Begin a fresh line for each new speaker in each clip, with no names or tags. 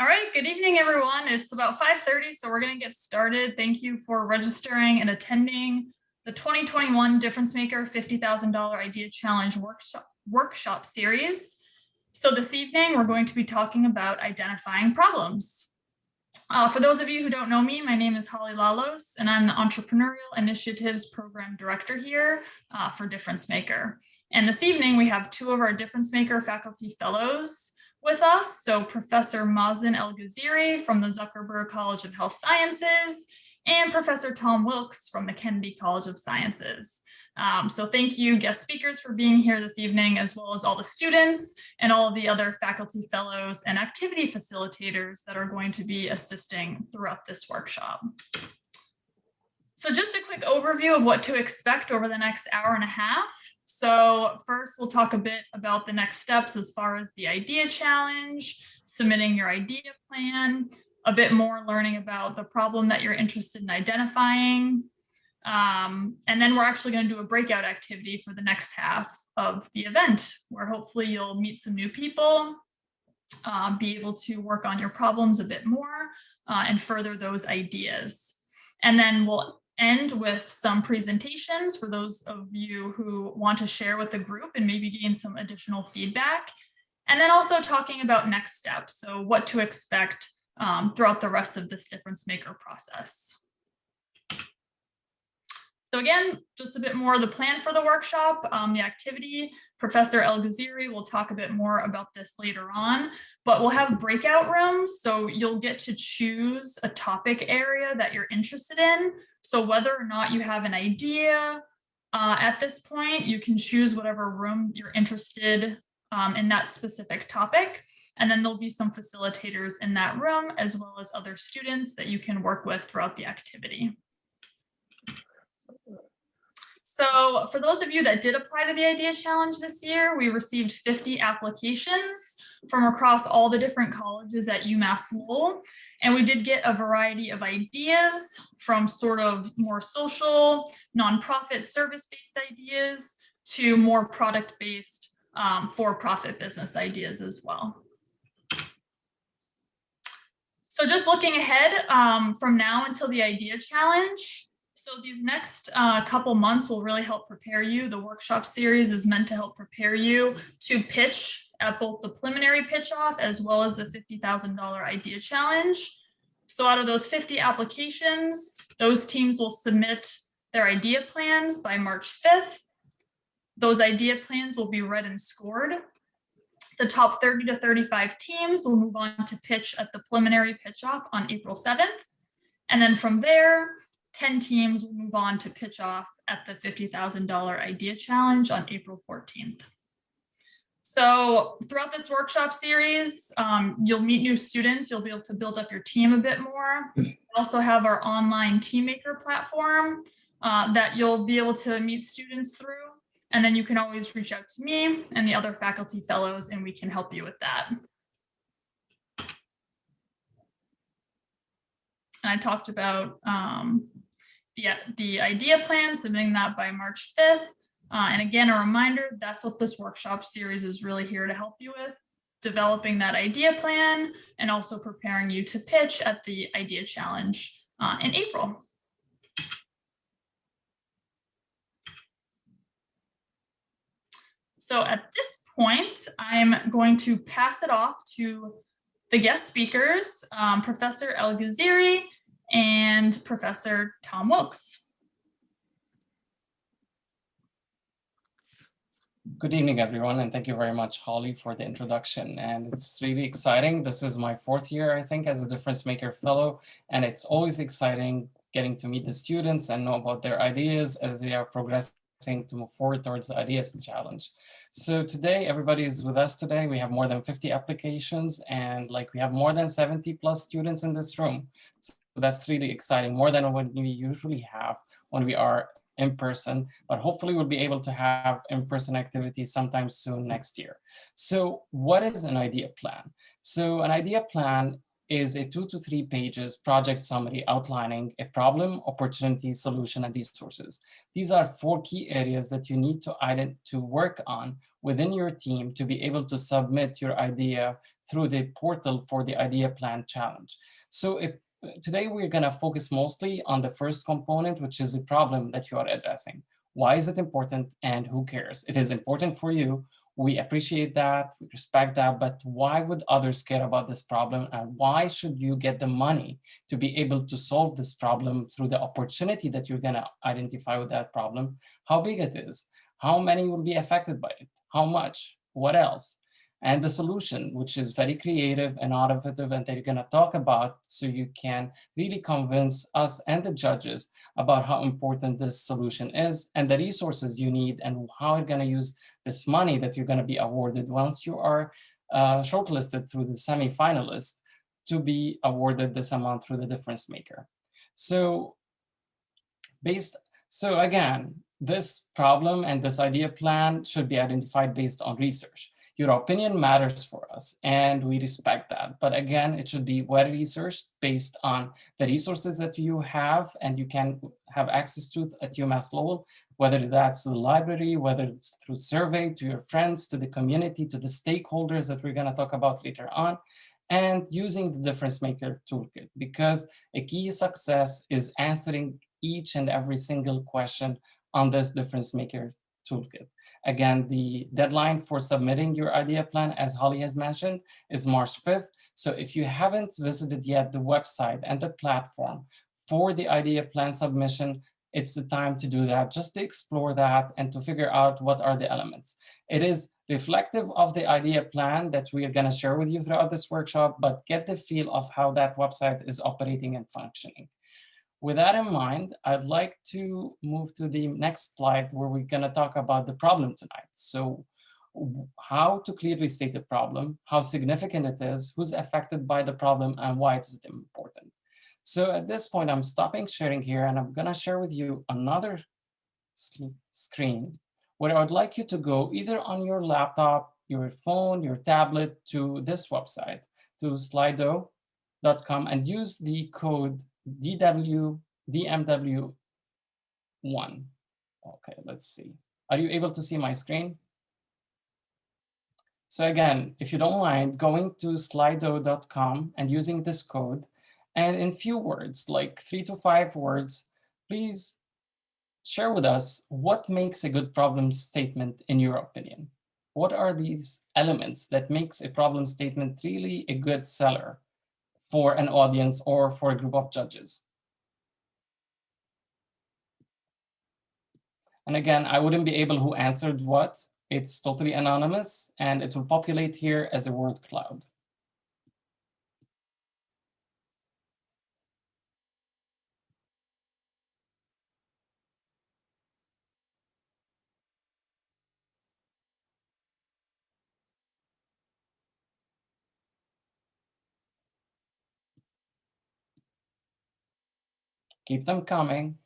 All right, good evening, everyone. It's about 5:30, so we're going to get started. Thank you for registering and attending the 2021 Difference Maker $50,000 Idea Challenge workshop series. So this evening, we're going to be talking about identifying problems. For those of you who don't know me, my name is Holly Lalos, and I'm the Entrepreneurial Initiatives Program Director here for Difference Maker. And this evening, we have two of our Difference Maker faculty fellows with us. So Professor Mazen El-Ghaziri from the Zuckerberg College of Health Sciences and Professor Tom Wilkes from the Kennedy College of Sciences. So thank you, guest speakers, for being here this evening, as well as all the students and all of the other faculty fellows and activity facilitators that are going to be assisting throughout this workshop. So just a quick overview of what to expect over the next hour and a half. So first, we'll talk a bit about the next steps as far as the idea challenge, submitting your idea plan, a bit more learning about the problem that you're interested in identifying. And then we're actually going to do a breakout activity for the next half of the event, where hopefully you'll meet some new people, be able to work on your problems a bit more, and further those ideas. And then we'll end with some presentations for those of you who want to share with the group and maybe gain some additional feedback. And then also talking about next steps, so what to expect throughout the rest of this Difference Maker process. So again, just a bit more of the plan for the workshop, the activity. Professor El-Ghaziri will talk a bit more about this later on, but we'll have breakout rooms. So you'll get to choose a topic area that you're interested in. So whether or not you have an idea at this point, you can choose whatever room you're interested in that specific topic. And then there'll be some facilitators in that room, as well as other students that you can work with throughout the activity. So for those of you that did apply to the Idea Challenge this year, we received 50 applications from across all the different colleges at UMass Lowell. And we did get a variety of ideas from sort of more social, nonprofit, service-based ideas to more product-based for-profit business ideas as well. So just looking ahead from now until the Idea Challenge, so these next couple months will really help prepare you. The workshop series is meant to help prepare you to pitch at both the preliminary pitch off as well as the $50,000 Idea Challenge. So out of those 50 applications, those teams will submit their idea plans by March 5th. Those idea plans will be read and scored. The top 30 to 35 teams will move on to pitch at the preliminary pitch off on April 7th. And then from there, 10 teams will move on to pitch off at the $50,000 Idea Challenge on April 14th. So throughout this workshop series, you'll meet new students. You'll be able to build up your team a bit more. We also have our online Team Maker platform that you'll be able to meet students through. And then you can always reach out to me and the other faculty fellows, and we can help you with that. And I talked about the idea plan, submitting that by March 5th. And again, a reminder, that's what this workshop series is really here to help you with, developing that idea plan and also preparing you to pitch at the Idea Challenge in April. So at this point, I'm going to pass it off to the guest speakers, Professor El-Ghaziri and Professor Tom Wilkes.
Good evening, everyone, and thank you very much, Holly, for the introduction. And it's really exciting. This is my 4th year, I think, as a Difference Maker Fellow, and it's always exciting getting to meet the students and know about their ideas as they are progressing to move forward towards the Ideas Challenge. So today, everybody is with us today. We have more than 50 applications, and we have more than 70 plus students in this room. So that's really exciting, more than what we usually have when we are in person, but hopefully we'll be able to have in-person activities sometime soon next year. So what is an idea plan? So an idea plan is a 2 to 3 pages project summary outlining a problem, opportunity, solution, and resources. These are 4 key areas that you need to work on within your team to be able to submit your idea through the portal for the Idea Plan Challenge. So today we're going to focus mostly on the first component, which is the problem that you are addressing. Why is it important and who cares? It is important for you. We appreciate that, we respect that, but why would others care about this problem, and why should you get the money to be able to solve this problem through the opportunity that you're gonna identify with that problem, how big it is, how many will be affected by it, how much, what else, and the solution, which is very creative and innovative and that you're gonna talk about so you can really convince us and the judges about how important this solution is and the resources you need and how you're gonna use this money that you're going to be awarded once you are shortlisted through the semi-finalists to be awarded this amount through the difference maker. So again, this problem and this idea plan should be identified based on research. Your opinion matters for us and we respect that. But again, it should be well researched based on the resources that you have and you can have access to at UMass Lowell, whether that's the library, whether it's through survey, to your friends, to the community, to the stakeholders that we're gonna talk about later on, and using the difference maker toolkit, because a key success is answering each and every single question on this difference maker toolkit. Again, the deadline for submitting your idea plan, as Holly has mentioned, is March 5th. So if you haven't visited yet the website and the platform for the idea plan submission, it's the time to do that, just to explore that and to figure out what are the elements. It is reflective of the idea plan that we are going to share with you throughout this workshop, but get the feel of how that website is operating and functioning. With that in mind, I'd like to move to the next slide where we're going to talk about the problem tonight. So how to clearly state the problem, how significant it is, who's affected by the problem, and why it is important. So at this point, I'm stopping sharing here and I'm gonna share with you another screen where I would like you to go either on your laptop, your phone, your tablet to this website, to slido.com, and use the code DMW1. Okay, let's see. Are you able to see my screen? So again, if you don't mind going to slido.com and using this code, and in few words, like 3 to 5 words, please share with us what makes a good problem statement in your opinion. What are these elements that makes a problem statement really a good seller for an audience or for a group of judges? And again, I wouldn't be able who answered what. It's totally anonymous and it will populate here as a word cloud. Keep them coming.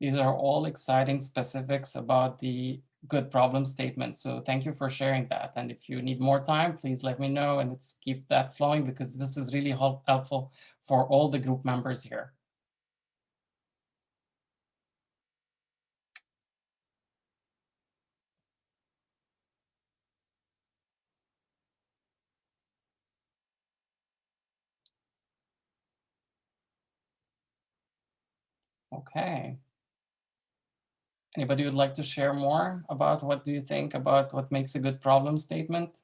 These are all exciting specifics about the good problem statement. So thank you for sharing that. And if you need more time, please let me know and let's keep that flowing because this is really helpful for all the group members here. Okay. Anybody would like to share more about what do you think about what makes a good problem statement?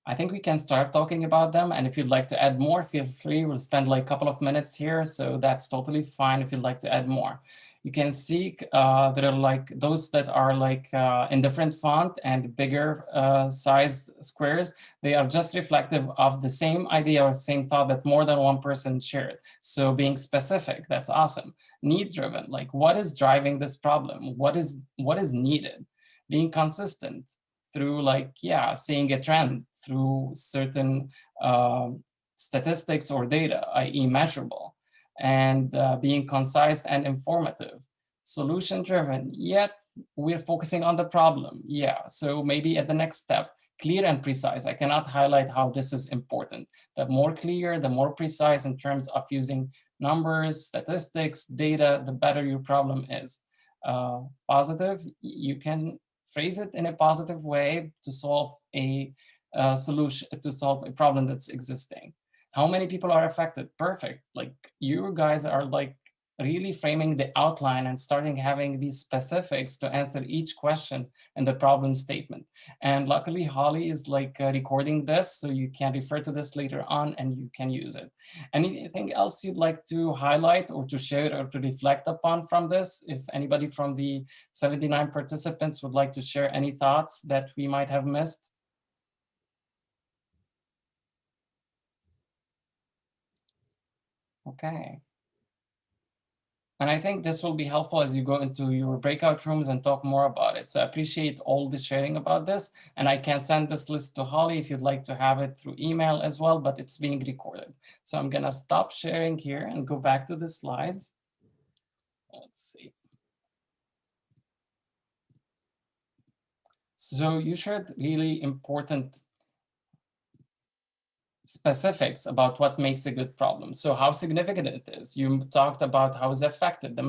I think we can start talking about them. And if you'd like to add more, feel free. We'll spend like a couple of minutes here. So that's totally fine if you'd like to add more. You can see there are like those that are like in different font and bigger size squares. They are just reflective of the same idea or same thought that more than one person shared. So being specific, that's awesome. Need driven, like what is driving this problem? What is needed? Being consistent through like, yeah, seeing a trend through certain statistics or data, i.e. measurable, and being concise and informative. Solution driven, yet we're focusing on the problem. Yeah, so maybe at the next step, clear and precise. I cannot highlight how this is important. The more clear, the more precise in terms of using numbers, statistics, data, the better your problem is. Positive, you can phrase it in a positive way to solve a solution, to solve a problem that's existing. How many people are affected? Perfect. Like you guys are like really framing the outline and starting having these specifics to answer each question in the problem statement. And luckily Holly is like recording this, so you can refer to this later on and you can use it. Anything else you'd like to highlight or to share or to reflect upon from this? If anybody from the 79 participants would like to share any thoughts that we might have missed. Okay. And I think this will be helpful as you go into your breakout rooms and talk more about it. So I appreciate all the sharing about this. And I can send this list to Holly if you'd like to have it through email as well, but it's being recorded. So I'm gonna stop sharing here and go back to the slides. Let's see. So you shared really important specifics about what makes a good problem. So how significant it is. You talked about how it's affected,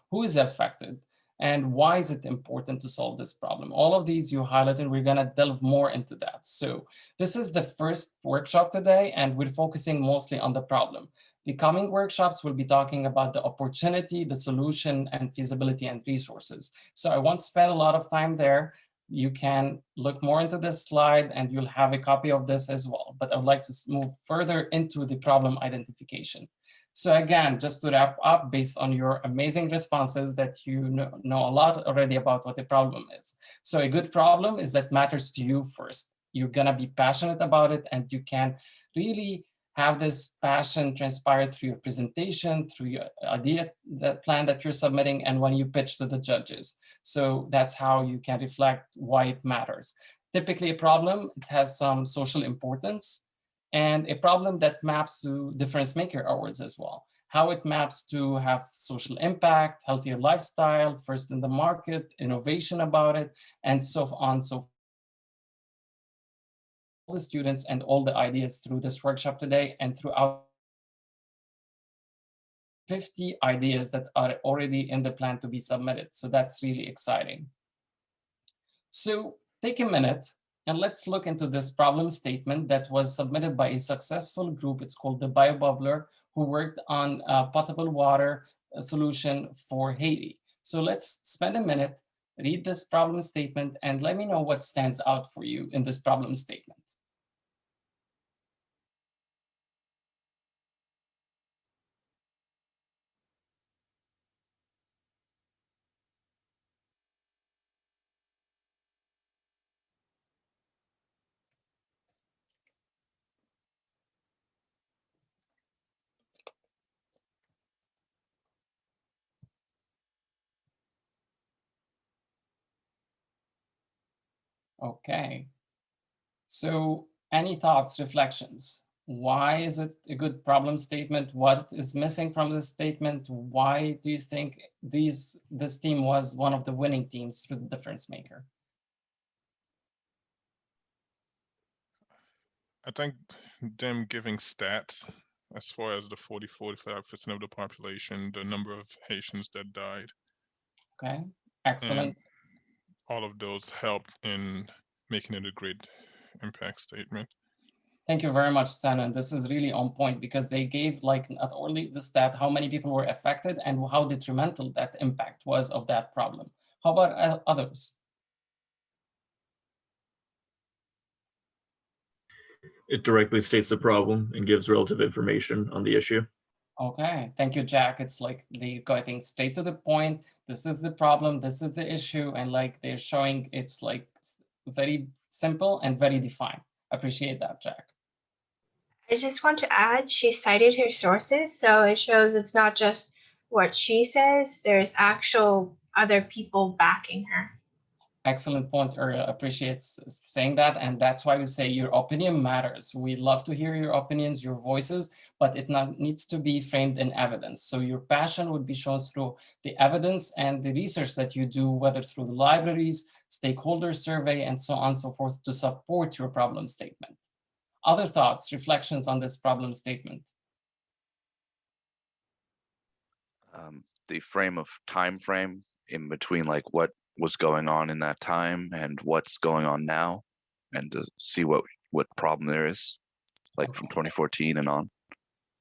who is affected, and why is it important to solve this problem. All of these you highlighted, we're gonna delve more into that. So this is the first workshop today, and we're focusing mostly on the problem. The coming workshops will be talking about the opportunity, the solution, and feasibility and resources. So I won't spend a lot of time there. You can look more into this slide and you'll have a copy of this as well. But I would like to move further into the problem identification. So again, just to wrap up, based on your amazing responses that you know a lot already about what a problem is. So a good problem is that matters to you first. You're gonna be passionate about it and you can really have this passion transpire through your presentation, through your idea, that plan that you're submitting, and when you pitch to the judges. So that's how you can reflect why it matters. Typically a problem, it has some social importance, and a problem that maps to difference maker awards as well. How it maps to have social impact, healthier lifestyle, first in the market, innovation about it, and so on, so the students and all the ideas through this workshop today and throughout 50 ideas that are already in the plan to be submitted. So that's really exciting. So take a minute and let's look into this problem statement that was submitted by a successful group. It's called the BioBubbler, who worked on potable water solution for Haiti. So let's spend a minute, read this problem statement, and let me know what stands out for you in this problem statement. Okay. So any thoughts, reflections? Why is it a good problem statement? What is missing from this statement? Why do you think this team was one of the winning teams for the difference maker?
I think them giving stats as far as the 45% of the population, the number of Haitians that died.
Okay, excellent.
And all of those helped in making it a great impact statement.
Thank you very much, Sana. This is really on point because they gave like not only the stat, how many people were affected and how detrimental that impact was of that problem. How about others?
It directly states the problem and gives relative information on the issue.
Okay, thank you, Jack. It's like they going straight to the point. This is the problem, this is the issue, and like they're showing it's like very simple and very defined. Appreciate that, Jack.
I just want to add, she cited her sources, so it shows it's not just what she says, there's actual other people backing her.
Excellent point, Uriel. Appreciate saying that. And that's why we say your opinion matters. We love to hear your opinions, your voices, but it needs to be framed in evidence. So your passion would be shown through the evidence and the research that you do, whether through the libraries, stakeholder survey, and so on and so forth, to support your problem statement. Other thoughts, reflections on this problem statement?
The time frame in between, like what was going on in that time and what's going on now, and to see what problem there is, like from 2014 and on.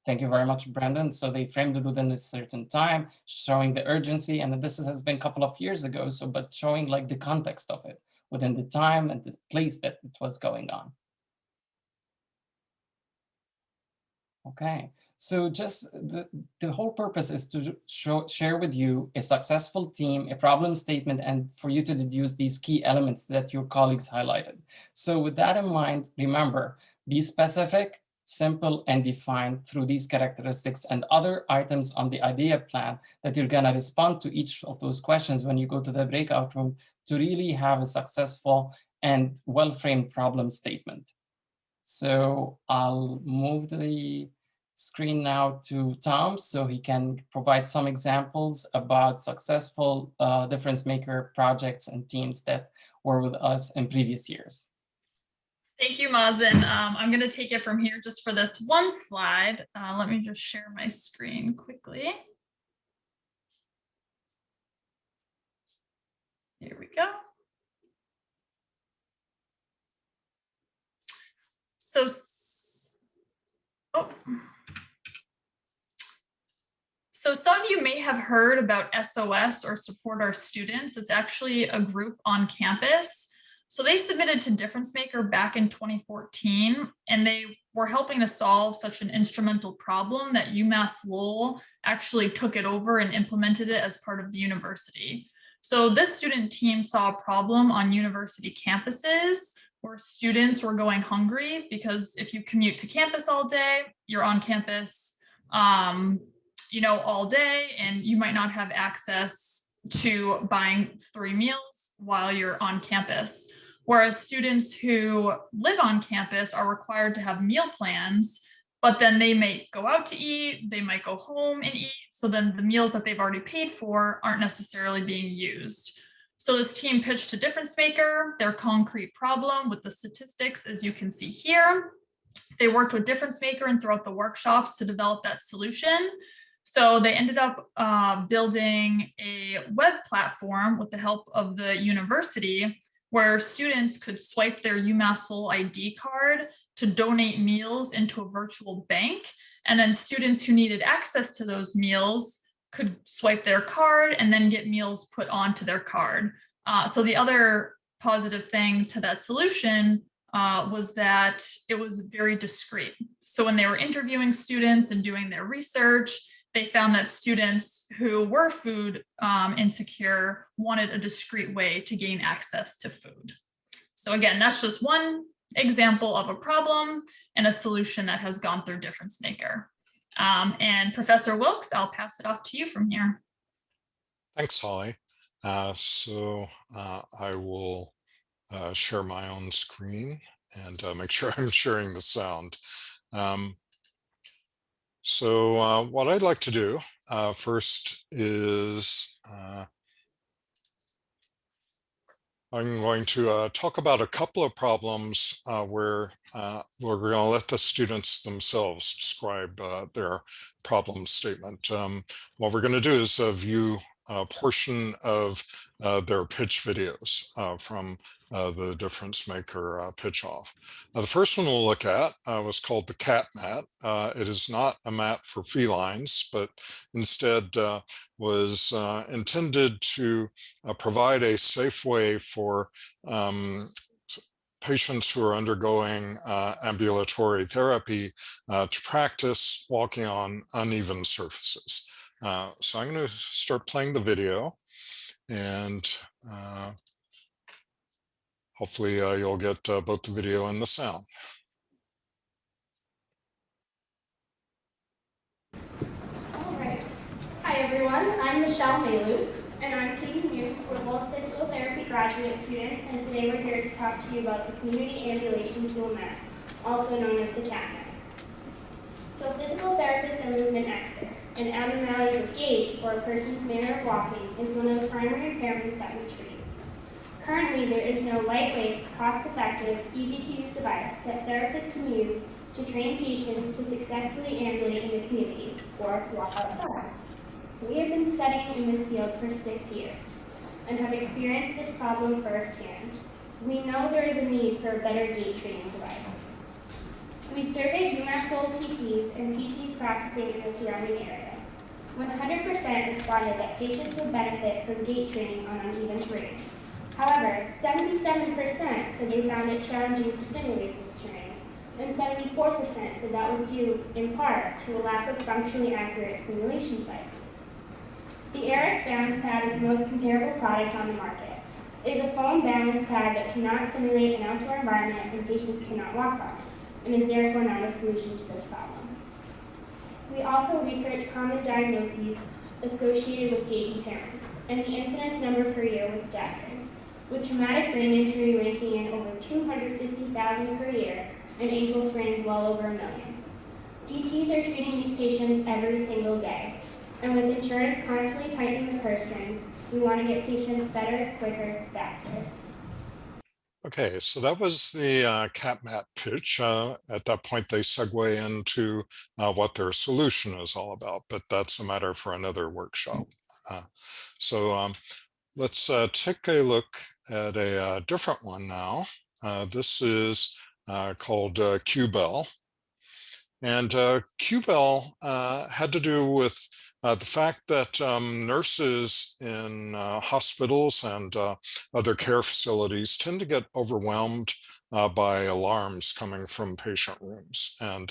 Thank you very much, Brandon. So they framed it within a certain time, showing the urgency, and this has been a couple of years ago, so but showing like the context of it within the time and the place that it was going on. Okay, so just the whole purpose is to share with you a successful team, a problem statement, and for you to deduce these key elements that your colleagues highlighted. So with that in mind, remember, be specific, simple, and defined through these characteristics and other items on the idea plan that you're gonna respond to each of those questions when you go to the breakout room to really have a successful and well-framed problem statement. So I'll move the screen now to Tom so he can provide some examples about successful difference maker projects and teams that were with us in previous years.
Thank you, Mazen. I'm going to take it from here just for this one slide. Let me just share my screen quickly. Here we go. So some of you may have heard about SOS, or Support Our Students. It's actually a group on campus. So they submitted to Difference Maker back in 2014, and they were helping to solve such an instrumental problem that UMass Lowell actually took it over and implemented it as part of the university. So this student team saw a problem on university campuses where students were going hungry, because if you commute to campus all day, you're on campus all day, and you might not have access to buying 3 meals while you're on campus. Whereas students who live on campus are required to have meal plans, but then they may go out to eat, they might go home and eat. So then the meals that they've already paid for aren't necessarily being used. So this team pitched to Difference Maker their concrete problem with the statistics, as you can see here. They worked with Difference Maker and throughout the workshops to develop that solution. So they ended up building a web platform with the help of the university, where students could swipe their UMass Lowell ID card to donate meals into a virtual bank. And then students who needed access to those meals could swipe their card and then get meals put onto their card. So the other positive thing to that solution was that it was very discreet. So when they were interviewing students and doing their research, they found that students who were food insecure wanted a discreet way to gain access to food. So again, that's just one example of a problem and a solution that has gone through Difference Maker. And Professor Wilkes, I'll pass it off to you from here.
Thanks, Holly. I will share my own screen and make sure I'm sharing the sound. What I'd like to do first is I'm going to talk about a couple of problems where we're going to let the students themselves describe their problem statement. What we're going to do is view a portion of their pitch videos from the Difference Maker pitch off. The first one we'll look at was called the cat mat. It is not a mat for felines, but instead was intended to provide a safe way for patients who are undergoing ambulatory therapy to practice walking on uneven surfaces. So I'm going to start playing the video, and hopefully you'll get both the video and the sound.
All right. Hi, everyone. I'm Michelle Malu. And I'm Katie Muse. We're both physical therapy graduate students, and today we're here to talk to you about the Community Ambulation Tool Mat, also known as the CAT-mat. So physical therapists are movement experts, and abnormalities of gait, or a person's manner of walking, is one of the primary impairments that we treat. Currently, there is no lightweight, cost-effective, easy-to-use device that therapists can use to train patients to successfully ambulate in the community, or walk outside. We have been studying in this field for 6 years and have experienced this problem firsthand. We know there is a need for a better gait training device. We surveyed UMass Lowell PTs and PTs practicing in the surrounding area. 100% responded that patients would benefit from gait training on uneven terrain. However, 77% said they found it challenging to simulate this terrain, and 74% said that was due, in part, to a lack of functionally accurate simulation devices. The AirX Balance Pad is the most comparable product on the market. It is a foam balance pad that cannot simulate an outdoor environment and patients cannot walk on, and is therefore not a solution to this problem. We also researched common diagnoses associated with gait impairments, and the incidence number per year was staggering, with traumatic brain injury ranking in over 250,000 per year and ankle sprains well over 1 million. DTs are treating these patients every single day. And with insurance constantly tightening the purse strings, we want to get patients better, quicker, faster.
Okay, so that was the CAT-mat pitch. At that point, they segue into what their solution is all about, but that's a matter for another workshop. Let's take a look at a different one now. This is called QBell. And QBell had to do with the fact that nurses in hospitals and other care facilities tend to get overwhelmed by alarms coming from patient rooms. And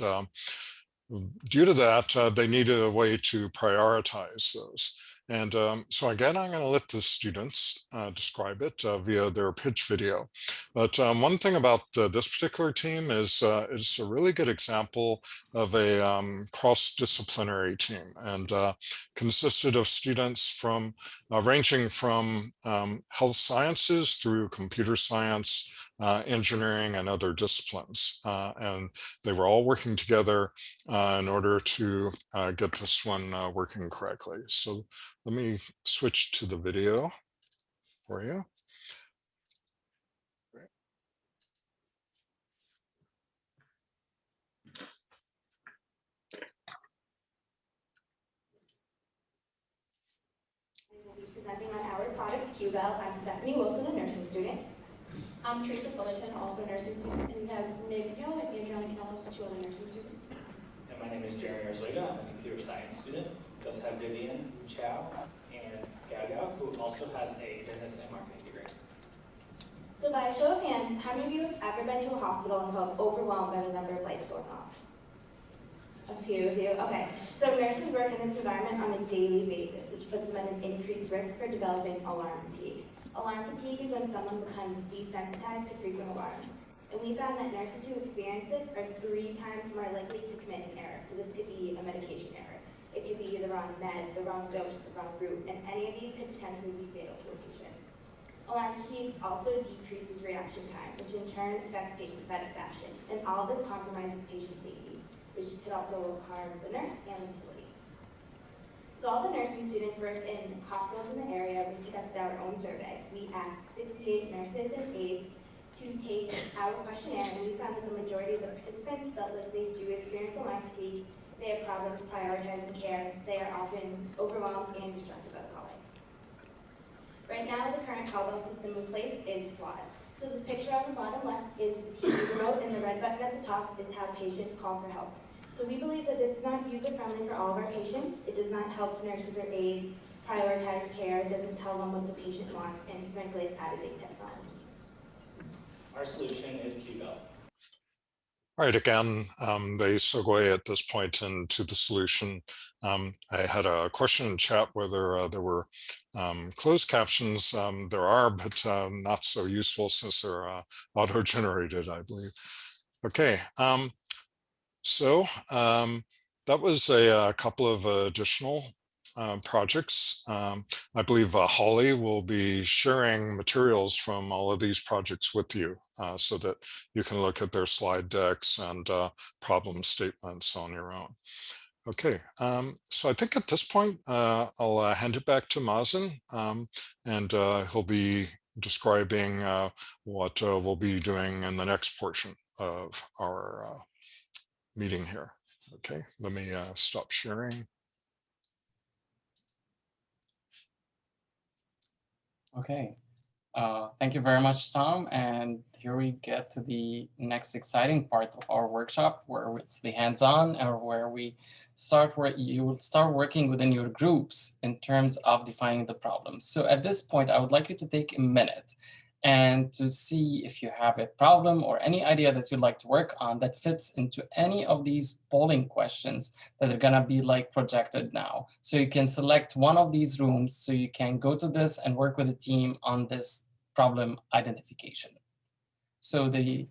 due to that, they needed a way to prioritize those. And so again, I'm going to let the students describe it via their pitch video. But one thing about this particular team is it's a really good example of a cross-disciplinary team, and consisted of students from ranging from health sciences through computer science, engineering, and other disciplines. And they were all working together in order to get this one working correctly. So let me switch to the video for you.
We'll be presenting on our product, QBell. I'm Stephanie Wilson, a nursing student. I'm Teresa Fullerton, also a nursing student. And we have Meg Mio and Adriana Campos, 2 other nursing students.
And my name is Jeremy Arzuega. I'm a computer science student. We also have Vivian Chow and Gaga, who also has a business and marketing degree.
So by a show of hands, how many of you have ever been to a hospital and felt overwhelmed by the number of lights going off? A few of you, okay. So nurses work in this environment on a daily basis, which puts them at an increased risk for developing alarm fatigue. Alarm fatigue is when someone becomes desensitized to frequent alarms. And we found that nurses who experience this are 3 times more likely to commit an error. So this could be a medication error. It could be the wrong med, the wrong dose, the wrong route, and any of these could potentially be fatal to a patient. Alarm fatigue also decreases reaction time, which in turn affects patient satisfaction. And all of this compromises patient safety, which could also harm the nurse and the facility. So all the nursing students work in hospitals in the area. We conducted our own surveys. We asked 68 nurses and aides to take our questionnaire, and we found that the majority of the participants felt like they do experience alarm fatigue. They have problems prioritizing care. They are often overwhelmed and distracted by the call-outs. Right now, the current call-bell system in place is flawed. So this picture on the bottom left is the TV remote, and the red button at the top is how patients call for help. So we believe that this is not user-friendly for all of our patients. It does not help nurses or aides prioritize care. It doesn't tell them what the patient wants, and frankly, it's out-of-date technology.
Our solution is queued up.
All right, again, they segue at this point into the solution. I had a question in chat whether there were closed captions. There are, but not so useful since they're auto-generated, I believe. Okay, so that was a couple of additional projects. I believe Holly will be sharing materials from all of these projects with you so that you can look at their slide decks and problem statements on your own. Okay, so I think at this point, I'll hand it back to Mazen, and he'll be describing what we'll be doing in the next portion of our meeting here. Okay, let me stop sharing.
Okay, thank you very much, Tom. And here we get to the next exciting part of our workshop, where it's the hands-on, or where we start where you will start working within your groups in terms of defining the problems. So at this point, I would like you to take a minute and to see if you have a problem or any idea that you'd like to work on that fits into any of these polling questions that are gonna be like projected now. So you can select one of these rooms so you can go to this and work with a team on this problem identification. So the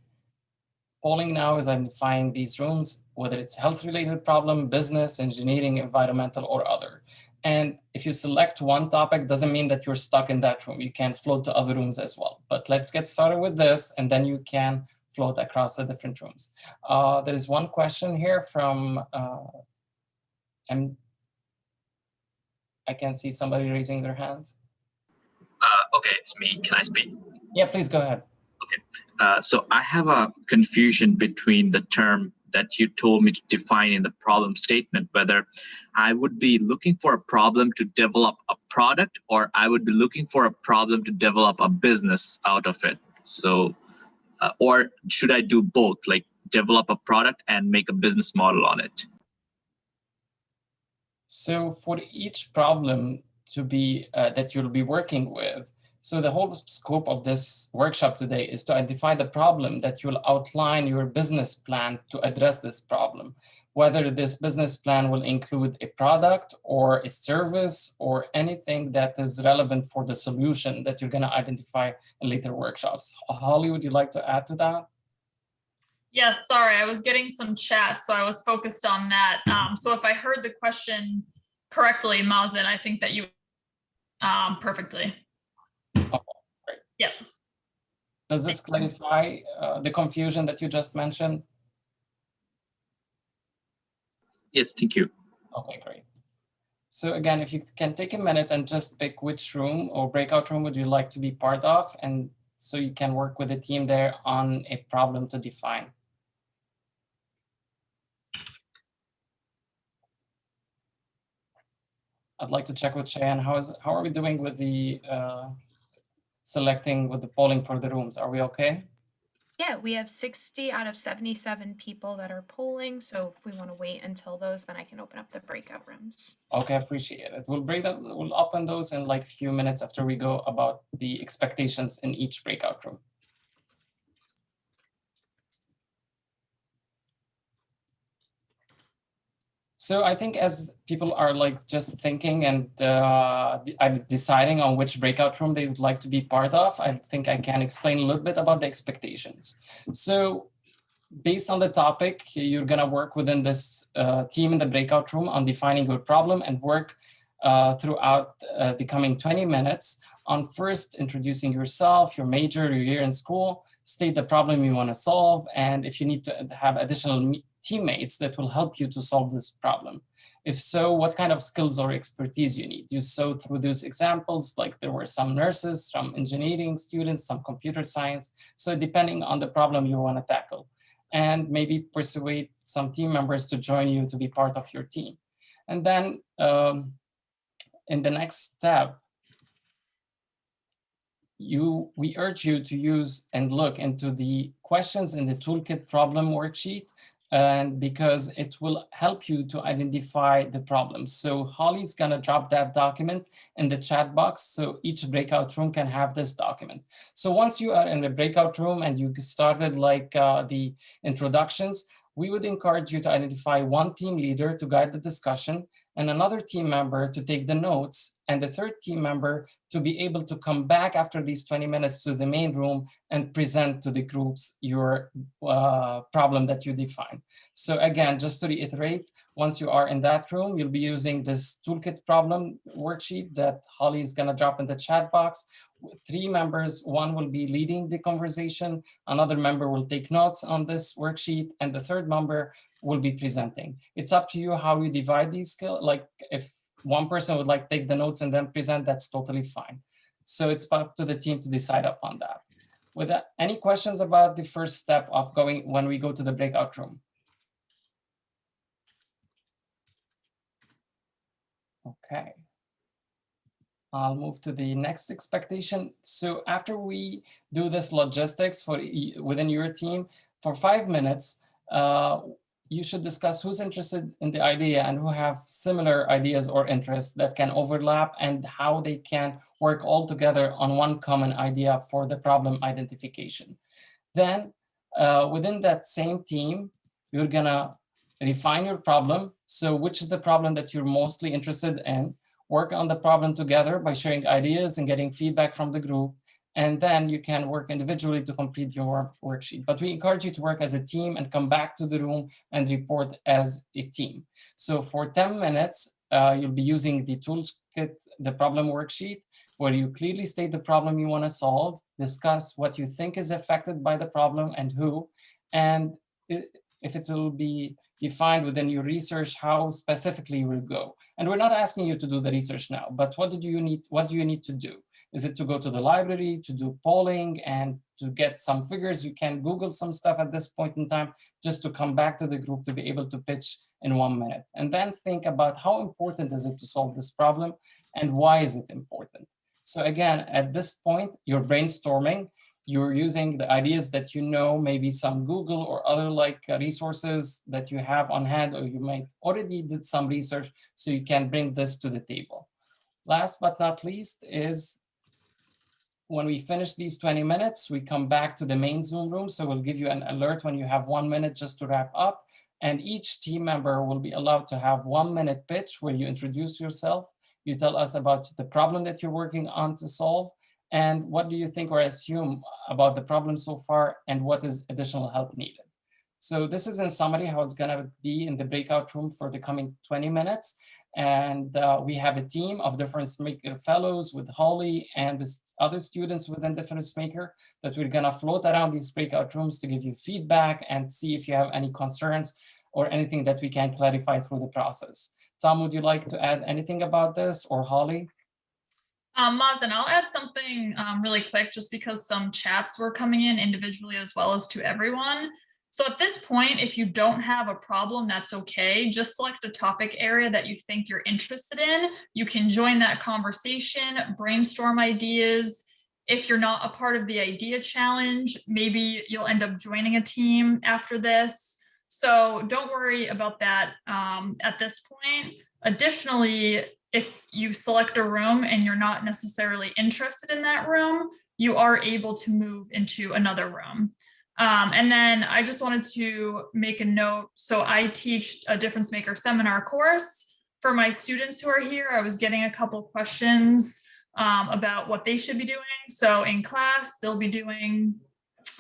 polling now is identifying these rooms, whether it's health-related problem, business, engineering, environmental, or other. And if you select one topic, doesn't mean that you're stuck in that room. You can float to other rooms as well. But let's get started with this, and then you can float across the different rooms. There is one question here from, and I can see somebody raising their hand.
Okay, it's me. Can I speak?
Yeah, please go ahead.
Okay, so I have a confusion between the term that you told me to define in the problem statement, whether I would be looking for a problem to develop a product, or I would be looking for a problem to develop a business out of it. So, or should I do both, like develop a product and make a business model on it?
So for each problem to be that you'll be working with, so the whole scope of this workshop today is to identify the problem that you'll outline your business plan to address this problem. Whether this business plan will include a product or a service or anything that is relevant for the solution that you're going to identify in later workshops. Holly, would you like to add to that?
Yes, sorry, I was getting some chat, so I was focused on that. So if I heard the question correctly, Mazen, I think that you perfectly.
Oh, great.
Yep.
Does this clarify the confusion that you just mentioned?
Yes, thank you.
Okay, great. So again, if you can take a minute and just pick which room or breakout room would you like to be part of, and so you can work with the team there on a problem to define. I'd like to check with Cheyenne. How are we doing with the selecting with the polling for the rooms? Are we okay?
Yeah, we have 60 out of 77 people that are polling. So if we want to wait until those, then I can open up the breakout rooms.
Okay, appreciate it. We'll open those in like a few minutes after we go about the expectations in each breakout room. So I think as people are like just thinking and deciding on which breakout room they would like to be part of, I think I can explain a little bit about the expectations. So based on the topic, you're gonna work within this team in the breakout room on defining your problem and work throughout the coming 20 minutes on first introducing yourself, your major, your year in school, state the problem you wanna solve, and if you need to have additional teammates that will help you to solve this problem. If so, what kind of skills or expertise you need? You saw through those examples, like there were some nurses, some engineering students, some computer science. So depending on the problem you want to tackle, and maybe persuade some team members to join you to be part of your team. And then in the next step, we urge you to use and look into the questions in the toolkit problem worksheet and because it will help you to identify the problems. So Holly's gonna drop that document in the chat box so each breakout room can have this document. So once you are in the breakout room and you started like the introductions, we would encourage you to identify one team leader to guide the discussion and another team member to take the notes, and the third team member to be able to come back after these 20 minutes to the main room and present to the groups your problem that you define. So again, just to reiterate, once you are in that room, you'll be using this toolkit problem worksheet that Holly is gonna drop in the chat box. 3 members, one will be leading the conversation, another member will take notes on this worksheet, and the third member will be presenting. It's up to you how you divide these skills. Like if one person would like take the notes and then present, that's totally fine. So it's up to the team to decide upon that. With that, any questions about the first step of going when we go to the breakout room? Okay. I'll move to the next expectation. So after we do this logistics for within your team for 5 minutes, you should discuss who's interested in the idea and who have similar ideas or interests that can overlap and how they can work all together on one common idea for the problem identification. Then within that same team, you're gonna refine your problem. So which is the problem that you're mostly interested in? Work on the problem together by sharing ideas and getting feedback from the group. And then you can work individually to complete your worksheet. But we encourage you to work as a team and come back to the room and report as a team. So for 10 minutes, you'll be using the toolkit, the problem worksheet, where you clearly state the problem you want to solve, discuss what you think is affected by the problem and who, and if it will be defined within your research, how specifically you will go. And we're not asking you to do the research now, but what do you need to do? Is it to go to the library, to do polling and to get some figures? You can Google some stuff at this point in time, just to come back to the group to be able to pitch in 1 minute. And then think about how important is it to solve this problem and why is it important? So again, at this point, you're brainstorming, you're using the ideas that you know, maybe some Google or other like resources that you have on hand, or you might already did some research, so you can bring this to the table. Last but not least is when we finish these 20 minutes, we come back to the main Zoom room. So we'll give you an alert when you have 1 minute just to wrap up. And each team member will be allowed to have 1 minute pitch where you introduce yourself. You tell us about the problem that you're working on to solve. And what do you think or assume about the problem so far, and what is additional help needed? So this is in summary how it's gonna be in the breakout room for the coming 20 minutes. And we have a team of difference maker fellows with Holly and the other students within difference maker that we're gonna float around these breakout rooms to give you feedback and see if you have any concerns or anything that we can clarify through the process. Tom, would you like to add anything about this, or Holly?
Mazen, I'll add something really quick, just because some chats were coming in individually as well as to everyone. So at this point, if you don't have a problem, that's okay. Just select a topic area that you think you're interested in. You can join that conversation, brainstorm ideas. If you're not a part of the idea challenge, maybe you'll end up joining a team after this. So don't worry about that at this point. Additionally, if you select a room and you're not necessarily interested in that room, you are able to move into another room. And then I just wanted to make a note. So I teach a difference maker seminar course. For my students who are here, I was getting a couple questions about what they should be doing. So in class, they'll be doing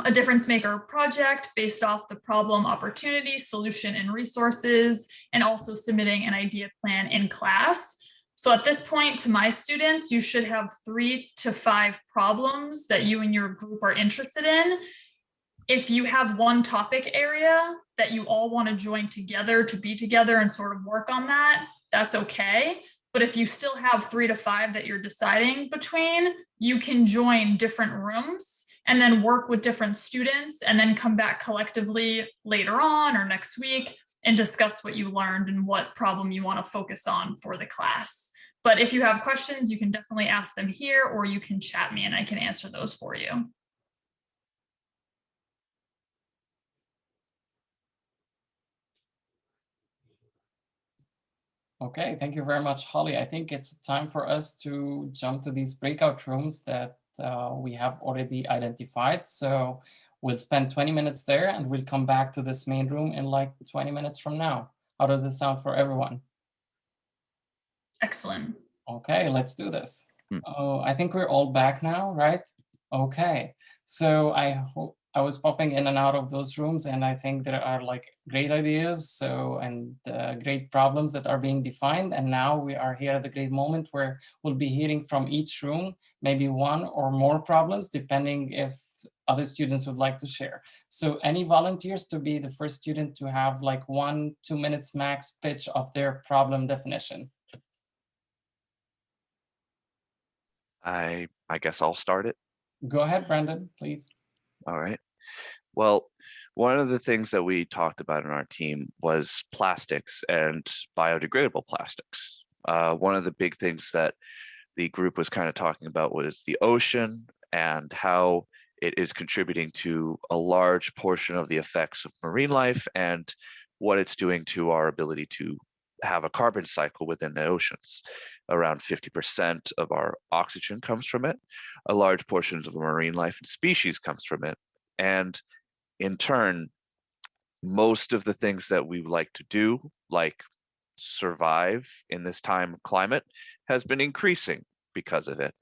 a difference maker project based off the problem, opportunity, solution, and resources, and also submitting an idea plan in class. So at this point, to my students, you should have 3 to 5 problems that you and your group are interested in. If you have one topic area that you all want to join together to be together and sort of work on that, that's okay. But if you still have 3 to 5 that you're deciding between, you can join different rooms and then work with different students and then come back collectively later on or next week and discuss what you learned and what problem you want to focus on for the class. But if you have questions, you can definitely ask them here, or you can chat me and I can answer those for you.
Okay, thank you very much, Holly. I think it's time for us to jump to these breakout rooms that we have already identified. So we'll spend 20 minutes there and we'll come back to this main room in like 20 minutes from now. How does this sound for everyone?
Excellent.
Okay, let's do this.
Hmm.
Oh, I think we're all back now, right? Okay, so I was popping in and out of those rooms, and I think there are like great ideas, and great problems that are being defined. And now we are here at the great moment where we'll be hearing from each room, maybe one or more problems, depending if other students would like to share. So any volunteers to be the first student to have like 1-2 minutes max pitch of their problem definition?
I guess I'll start it.
Go ahead, Brandon, please.
All right. Well, one of the things that we talked about in our team was plastics and biodegradable plastics. One of the big things that the group was kind of talking about was the ocean and how it is contributing to a large portion of the effects of marine life and what it's doing to our ability to have a carbon cycle within the oceans. Around 50% of our oxygen comes from it. A large portion of marine life and species comes from it. And in turn, most of the things that we like to do, like survive in this time of climate, has been increasing because of it.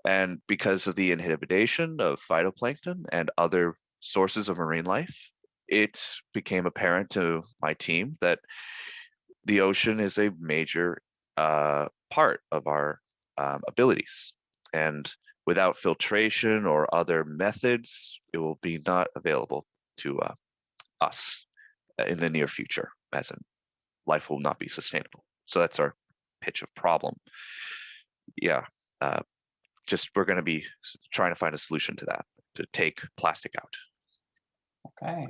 And because of the inhibition of phytoplankton and other sources of marine life, it became apparent to my team that the ocean is a major part of our abilities. And without filtration or other methods, it will be not available to us in the near future, as in life will not be sustainable. So that's our pitch of problem. Yeah, just we're going to be trying to find a solution to that, to take plastic out.
Okay.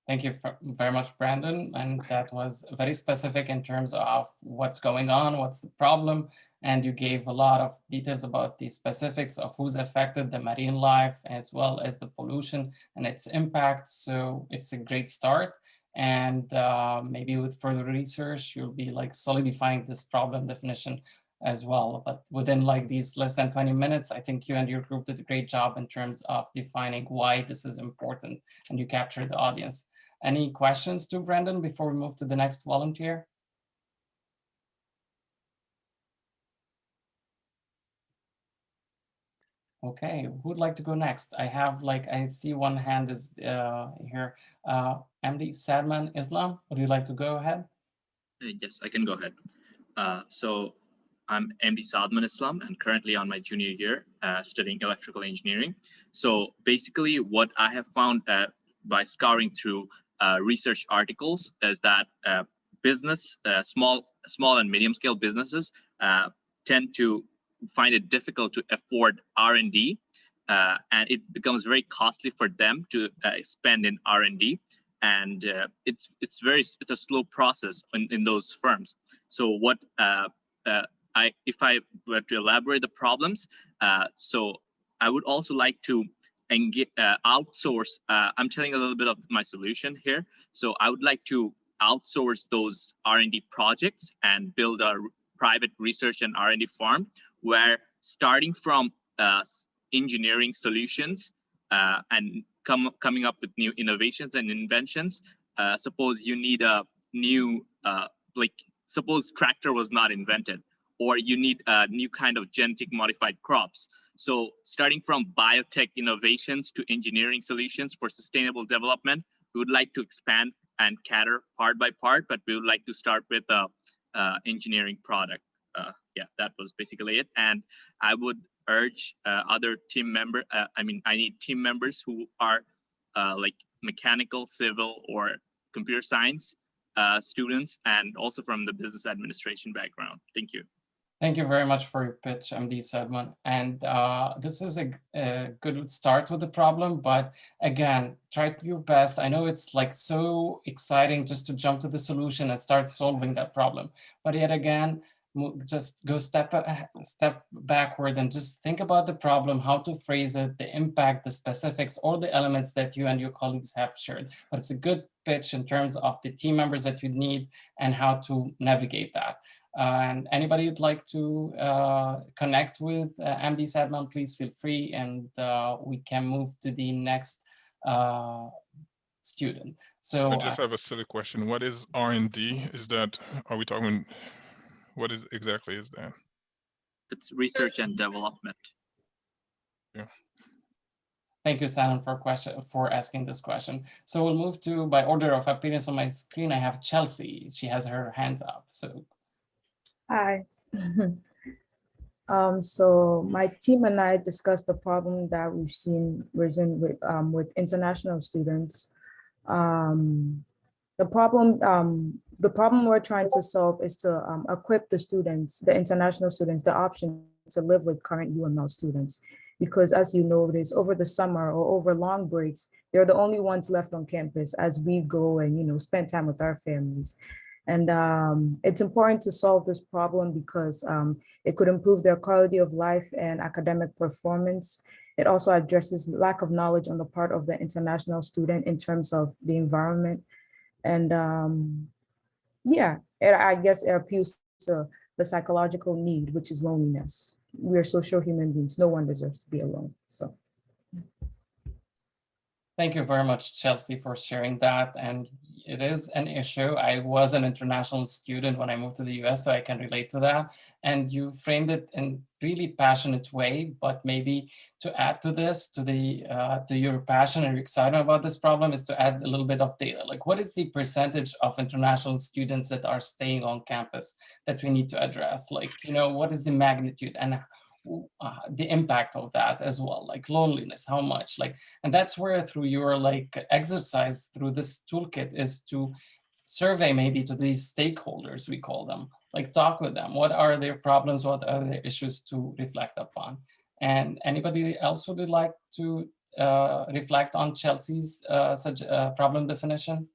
Thank you very much, Brandon. And that was very specific in terms of what's going on, what's the problem. And you gave a lot of details about the specifics of who's affected, the marine life, as well as the pollution and its impact. So it's a great start. And maybe with further research, you'll be like solidifying this problem definition as well. But within like these less than 20 minutes, I think you and your group did a great job in terms of defining why this is important, and you captured the audience. Any questions to Brandon before we move to the next volunteer? Okay, who'd like to go next? I have like, I see one hand is here. MD Sadman Islam, would you like to go ahead?
Yes, I can go ahead. So I'm MD Sadman Islam and currently on my junior year studying electrical engineering. So basically what I have found by scouring through research articles is that business, small and medium scale businesses tend to find it difficult to afford R&D, and it becomes very costly for them to spend in R&D. And it's a slow process in those firms. So what if I were to elaborate the problems, so I would also like to outsource. I'm telling a little bit of my solution here. So I would like to outsource those R&D projects and build a private research and R&D farm where starting from engineering solutions and coming up with new innovations and inventions. Suppose you need a new, suppose tractor was not invented, or you need a new kind of genetic modified crops. So starting from biotech innovations to engineering solutions for sustainable development, we would like to expand and cater part by part, but we would like to start with a engineering product. Yeah, that was basically it. And I would urge other team members, I need team members who are like mechanical, civil, or computer science students, and also from the business administration background. Thank you.
Thank you very much for your pitch, MD Sedman. And this is a good start with the problem, but again, try your best. I know it's like so exciting just to jump to the solution and start solving that problem. But yet again, just go step backward and just think about the problem, how to phrase it, the impact, the specifics, or the elements that you and your colleagues have shared. But it's a good pitch in terms of the team members that you need and how to navigate that. And anybody would like to connect with MD Sadman, please feel free, and we can move to the next student. So
I just have a silly question. What is R&D? Is that, are we talking, what is exactly is that?
It's research and development.
Yeah.
Thank you, Shannon, for asking this question. So we'll move to, by order of appearance on my screen, I have Chelsea. She has her hand up. So
hi. So my team and I discussed the problem that we've seen risen with international students. The problem we're trying to solve is to equip the students, the international students, the option to live with current UML students. Because as you notice, over the summer or over long breaks, they're the only ones left on campus as we go and spend time with our families. And it's important to solve this problem because it could improve their quality of life and academic performance. It also addresses lack of knowledge on the part of the international student in terms of the environment. And I guess it appeals to the psychological need, which is loneliness. We are social human beings. No one deserves to be alone. So.
thank you very much, Chelsea, for sharing that. And it is an issue. I was an international student when I moved to the US, so I can relate to that. And you framed it in really passionate way, but maybe to add to this, to your passion and you're excited about this problem, is to add a little bit of data. Like, what is the percentage of international students that are staying on campus that we need to address? Like, what is the magnitude and the impact of that as well, like loneliness, how much, and that's where through your exercise through this toolkit is to survey maybe to these stakeholders, we call them, talk with them, what are their problems, what are their issues to reflect upon. And anybody else would like to reflect on Chelsea's such problem definition?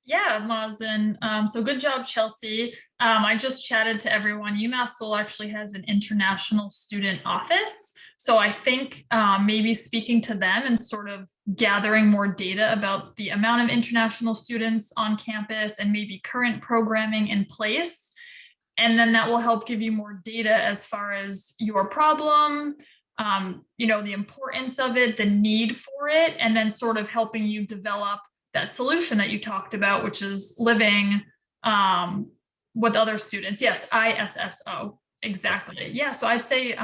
Yeah, Mazen. So good job, Chelsea. I just chatted to everyone. UMass Seoul actually has an international student office. So I think maybe speaking to them and sort of gathering more data about the amount of international students on campus and maybe current programming in place. And then that will help give you more data as far as your problem, the importance of it, the need for it, and then sort of helping you develop that solution that you talked about, which is living with other students. Yes, ISSO, exactly. Yeah, so I'd say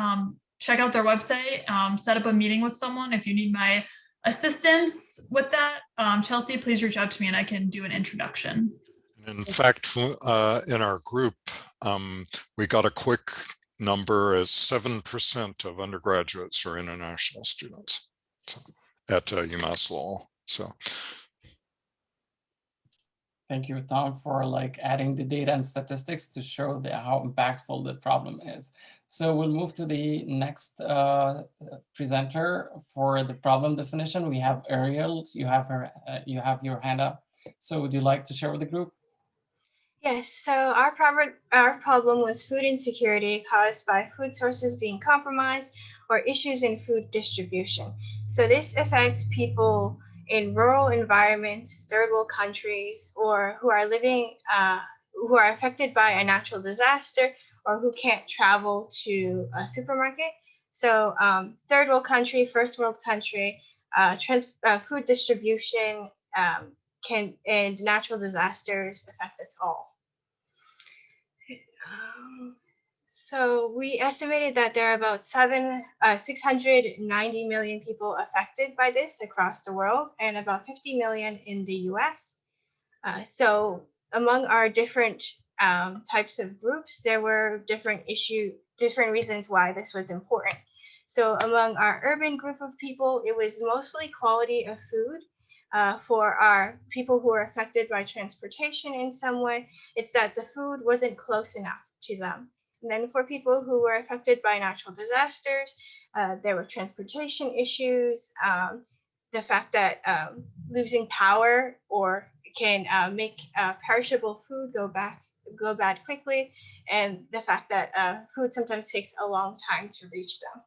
check out their website, set up a meeting with someone. If you need my assistance with that, Chelsea, please reach out to me and I can do an introduction.
In fact, in our group, we got a quick number as 7% of undergraduates are international students at UMass Lowell. So.
Thank you, Tom, for adding the data and statistics to show how impactful the problem is. So we'll move to the next presenter for the problem definition. We have Ariel. You have your hand up. So would you like to share with the group?
Yes, so our problem was food insecurity caused by food sources being compromised or issues in food distribution. So this affects people in rural environments, third world countries, or who are living, who are affected by a natural disaster or who can't travel to a supermarket. So third world country, first world country, food distribution and natural disasters affect us all. So we estimated that there are about 690 million people affected by this across the world and about 50 million in the US. So among our different types of groups, there were different reasons why this was important. So among our urban group of people, it was mostly quality of food. For our people who are affected by transportation in some way, it's that the food wasn't close enough to them. And then for people who were affected by natural disasters, there were transportation issues, the fact that losing power or can make perishable food go bad quickly, and the fact that food sometimes takes a long time to reach them.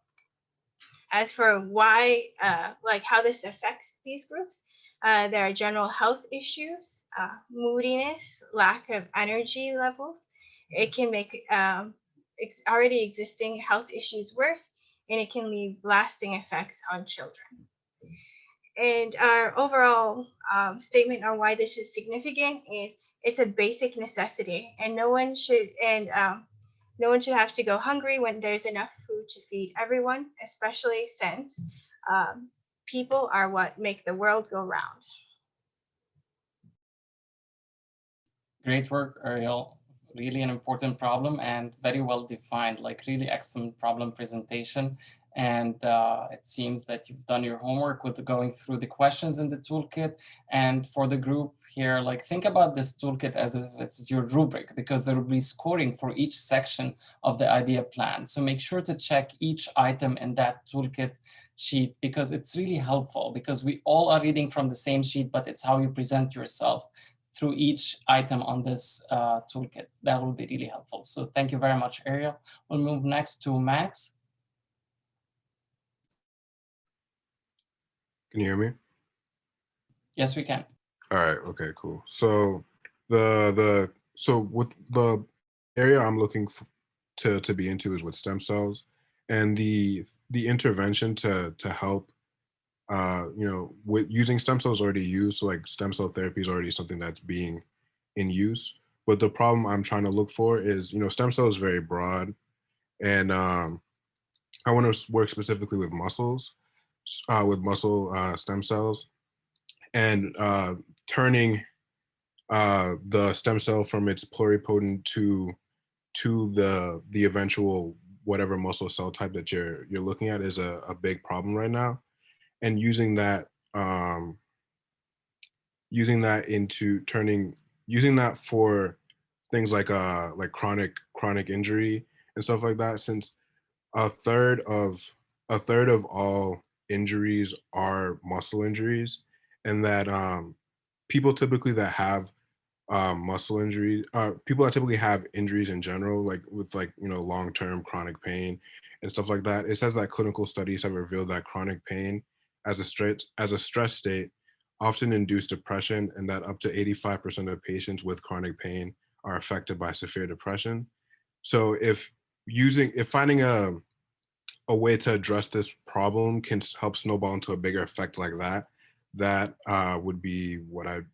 As for why, like how this affects these groups, there are general health issues, moodiness, lack of energy levels. It can make already existing health issues worse, and it can leave lasting effects on children. And our overall statement on why this is significant is it's a basic necessity, and no one should have to go hungry when there's enough food to feed everyone, especially since people are what make the world go round.
Great work, Ariel. Really an important problem and very well defined, like really excellent problem presentation. And it seems that you've done your homework with going through the questions in the toolkit. And for the group here, like think about this toolkit as if it's your rubric, because there will be scoring for each section of the idea plan. So make sure to check each item in that toolkit sheet, because it's really helpful, because we all are reading from the same sheet, but it's how you present yourself through each item on this toolkit. That will be really helpful. So thank you very much, Ariel. We'll move next to Max.
Can you hear me?
Yes, we can.
All right. Okay, cool. So so with the area I'm looking to be into is with stem cells, and the intervention to help with using stem cells already used, so like stem cell therapy is already something that's being in use. But the problem I'm trying to look for is, stem cells is very broad, and I want to work specifically with muscles, with muscle stem cells, and turning the stem cell from its pluripotent to the eventual whatever muscle cell type that you're looking at is a big problem right now. And using that for things like chronic injury and stuff like that, since a third of all injuries are muscle injuries, and that people typically that have muscle injuries, people that typically have injuries in general, like with long-term chronic pain and stuff like that, it says that clinical studies have revealed that chronic pain as a stress state often induce depression, and that up to 85% of patients with chronic pain are affected by severe depression. So if finding a way to address this problem can help snowball into a bigger effect like that, that would be what I'd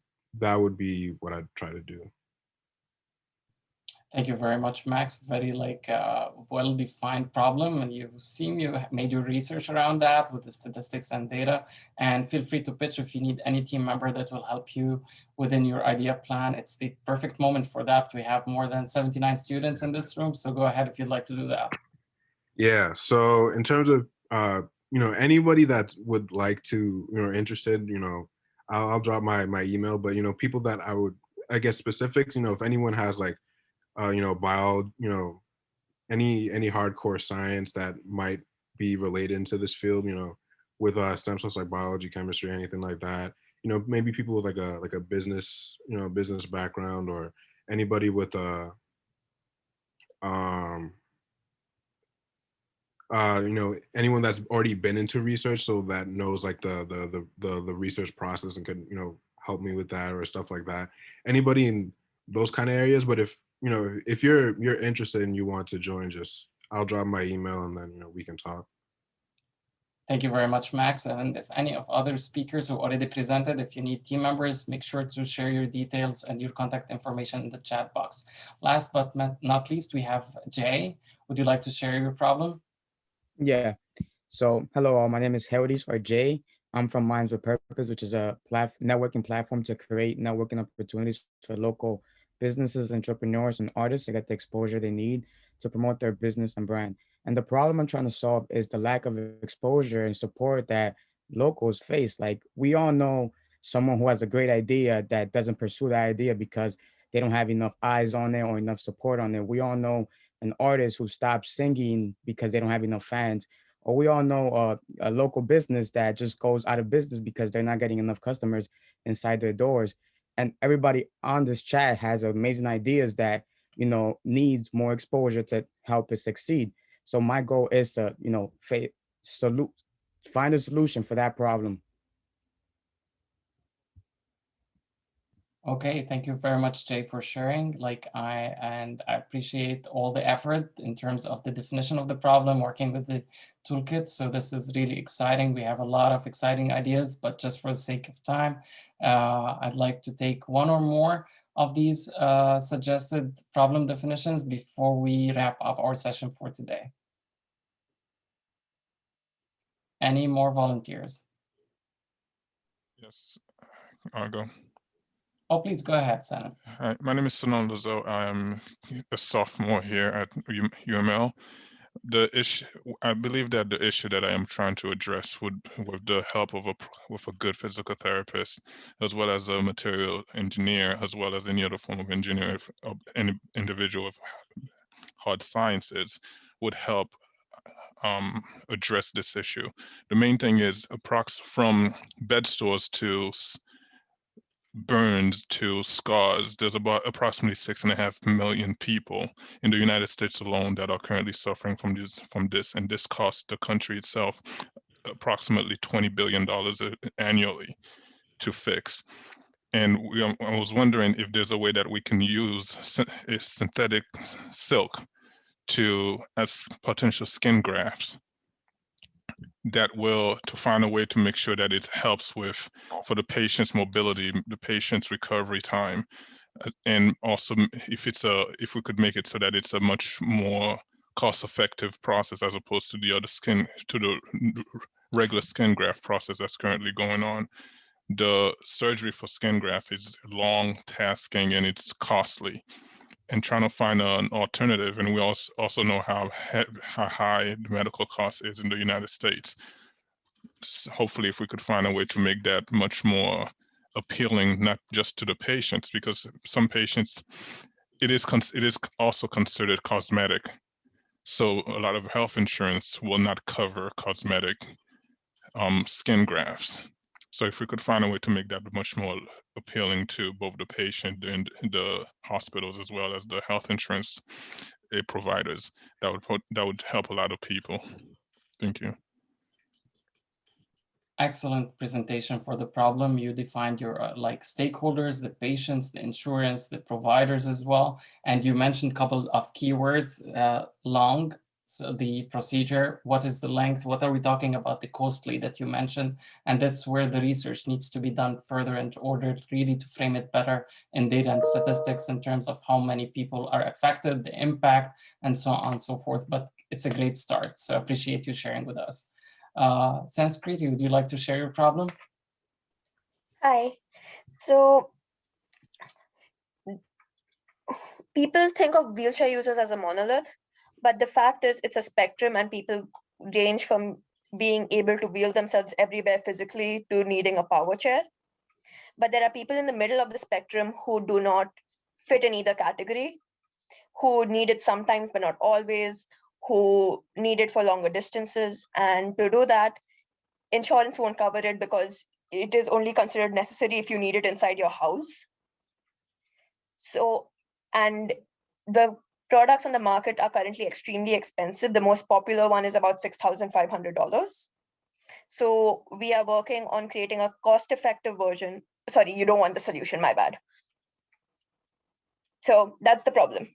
try to do.
Thank you very much, Max. Very well-defined problem, and you made your research around that with the statistics and data. And feel free to pitch if you need any team member that will help you within your idea plan. It's the perfect moment for that. We have more than 79 students in this room, so go ahead if you'd like to do that.
Yeah. So in terms of anybody that would like to interested, I'll drop my email. But people that I guess specifics. If anyone has bio, any hardcore science that might be related to this field, with stem cells, like biology, chemistry, anything like that. Maybe people with like a business, business background, or anybody with a anyone that's already been into research, so that knows like the research process and could help me with that or stuff like that. Anybody in those kind of areas. But if you're interested and you want to join, just I'll drop my email and then we can talk.
Thank you very much, Max. And if any of other speakers who already presented, if you need team members, make sure to share your details and your contact information in the chat box. Last but not least, we have Jay. Would you like to share your problem?
Yeah. So hello all, my name is Heldis, or Jay. I'm from Minds with Purpose, which is a networking platform to create networking opportunities for local businesses, entrepreneurs, and artists to get the exposure they need to promote their business and brand. And the problem I'm trying to solve is the lack of exposure and support that locals face. Like, we all know someone who has a great idea that doesn't pursue that idea because they don't have enough eyes on it or enough support on it. We all know an artist who stops singing because they don't have enough fans. Or we all know a local business that just goes out of business because they're not getting enough customers inside their doors. and everybody on this chat has amazing ideas that, you know, needs more exposure to help it succeed. So my goal is to, you know, find a solution for that problem.
Okay, thank you very much, Jay, for sharing. I appreciate all the effort in terms of the definition of the problem, working with the toolkit. So this is really exciting. We have a lot of exciting ideas, but just for the sake of time, I'd like to take one or more of these suggested problem definitions before we wrap up our session for today. Any more volunteers?
Yes, I'll go.
Oh, please go ahead, Sana.
Hi, my name is Sanon Lozo. I am a sophomore here at UML. The issue, I believe that the issue that I am trying to address would, with the help of a good physical therapist, as well as a material engineer, as well as any other form of engineer, if any individual with hard sciences, would help address this issue. The main thing is from bed sores to burns to scars, there's about approximately 6.5 million people in the United States alone that are currently suffering from this, and this costs the country itself approximately $20 billion annually to fix. And I was wondering if there's a way that we can use a synthetic silk as potential skin grafts to find a way to make sure that it helps for the patient's mobility, the patient's recovery time, and also if we could make it so that it's a much more cost-effective process as opposed to the regular skin graft process that's currently going on. The surgery for skin graft is long tasking and it's costly, and trying to find an alternative. And we also know how high the medical cost is in the United States. So hopefully, if we could find a way to make that much more appealing, not just to the patients, because some patients, it is also considered cosmetic. So a lot of health insurance will not cover cosmetic skin grafts. So if we could find a way to make that much more appealing to both the patient and the hospitals, as well as the health insurance providers, that would help a lot of people. Thank you.
Excellent presentation for the problem. You defined your stakeholders, the patients, the insurance, the providers as well. And you mentioned a couple of keywords, long. So the procedure, what is the length? What are we talking about? The costly that you mentioned. And that's where the research needs to be done further in order really to frame it better in data and statistics in terms of how many people are affected, the impact, and so on and so forth. But it's a great start. So I appreciate you sharing with us. Sanskriti, would you like to share your problem?
Hi. So people think of wheelchair users as a monolith, but the fact is it's a spectrum, and people range from being able to wheel themselves everywhere physically to needing a power chair. But there are people in the middle of the spectrum who do not fit in either category, who need it sometimes but not always, who need it for longer distances. And to do that, insurance won't cover it because it is only considered necessary if you need it inside your house. So, and the products on the market are currently extremely expensive. The most popular one is about $6,500. So we are working on creating a cost-effective version. Sorry, you don't want the solution, my bad. So that's the problem.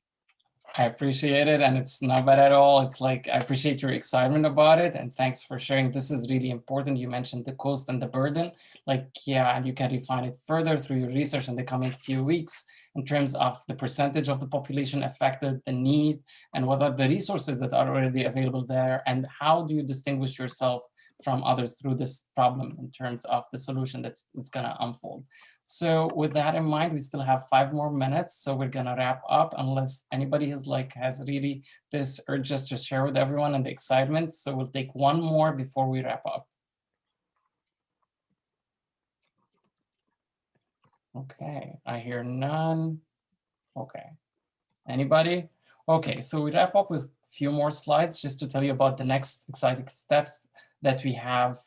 I appreciate it, and it's not bad at all. It's I appreciate your excitement about it, and thanks for sharing. This is really important. You mentioned the cost and the burden. Yeah, and you can refine it further through your research in the coming few weeks in terms of the percentage of the population affected, the need, and what are the resources that are already available there, and how do you distinguish yourself from others through this problem in terms of the solution that's going to unfold. So with that in mind, we still have 5 more minutes. So we're gonna wrap up unless anybody has really this urge just to share with everyone and the excitement. So we'll take one more before we wrap up. Okay, I hear none. Okay, anybody? Okay, so we wrap up with a few more slides just to tell you about the next exciting steps that we have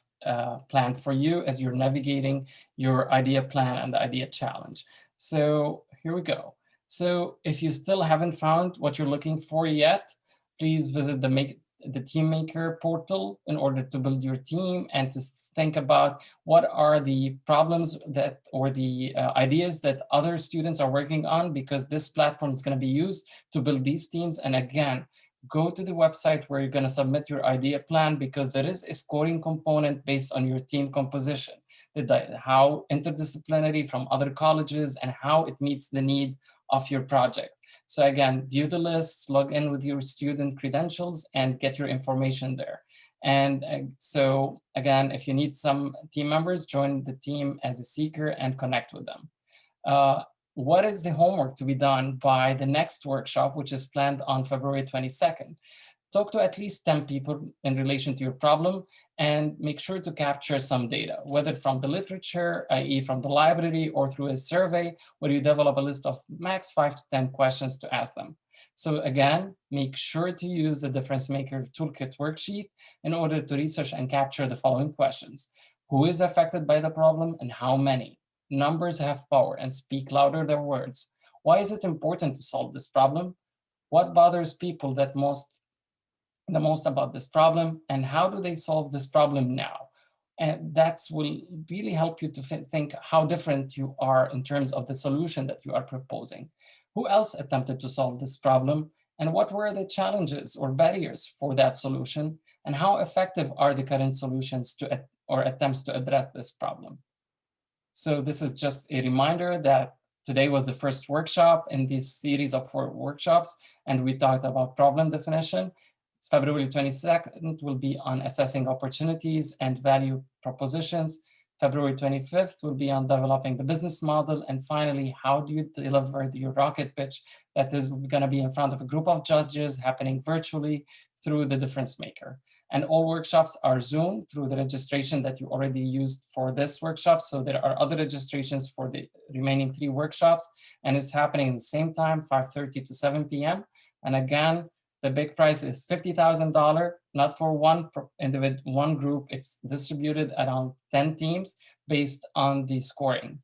planned for you as you're navigating your idea plan and the idea challenge. So here we go. So if you still haven't found what you're looking for yet, please visit the Team Maker portal in order to build your team and to think about what are the problems that or the ideas that other students are working on, because this platform is going to be used to build these teams. And again, go to the website where you're going to submit your idea plan, because there is a scoring component based on your team composition, how interdisciplinary from other colleges and how it meets the need of your project. So again, view the list, log in with your student credentials and get your information there. And so again, if you need some team members, join the team as a seeker and connect with them. What is the homework to be done by the next workshop, which is planned on February 22nd? Talk to at least 10 people in relation to your problem and make sure to capture some data, whether from the literature, i.e. from the library, or through a survey where you develop a list of max 5 to 10 questions to ask them. So again, make sure to use the Difference Maker Toolkit worksheet in order to research and capture the following questions. Who is affected by the problem and how many? Numbers have power and speak louder than words. Why is it important to solve this problem? What bothers people the most about this problem, and how do they solve this problem now? And that will really help you to think how different you are in terms of the solution that you are proposing. Who else attempted to solve this problem, and what were the challenges or barriers for that solution, and how effective are the current solutions or attempts to address this problem? So this is just a reminder that today was the first workshop in this series of 4 workshops, and we talked about problem definition. February 22nd will be on assessing opportunities and value propositions. February 25th will be on developing the business model. And finally, how do you deliver your rocket pitch that is going to be in front of a group of judges happening virtually through the Difference Maker. And all workshops are Zoom through the registration that you already used for this workshop. So there are other registrations for the remaining 3 workshops, and it's happening at the same time, 5:30 to 7 p.m. And again, the big prize is $50,000, not for one individual, one group. It's distributed around 10 teams based on the scoring.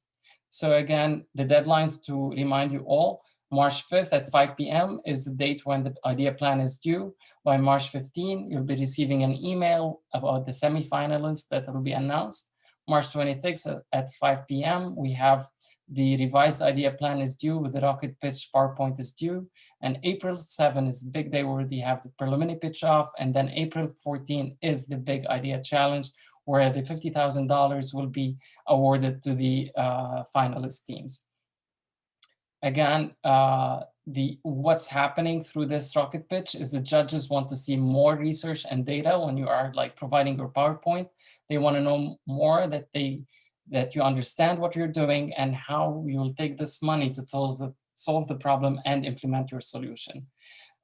So again, the deadlines to remind you all, March 5th at 5 p.m. is the date when the idea plan is due. By March 15, you'll be receiving an email about the semifinalists that will be announced. March 26th at 5 p.m., we have the revised idea plan is due with the rocket pitch PowerPoint is due. And April 7 is the big day where we have the preliminary pitch off. And then April 14 is the big idea challenge, where the $50,000 will be awarded to the finalist teams. Again, what's happening through this rocket pitch is the judges want to see more research and data when you are like providing your PowerPoint. They want to know more that you understand what you're doing and how you will take this money to solve the problem and implement your solution.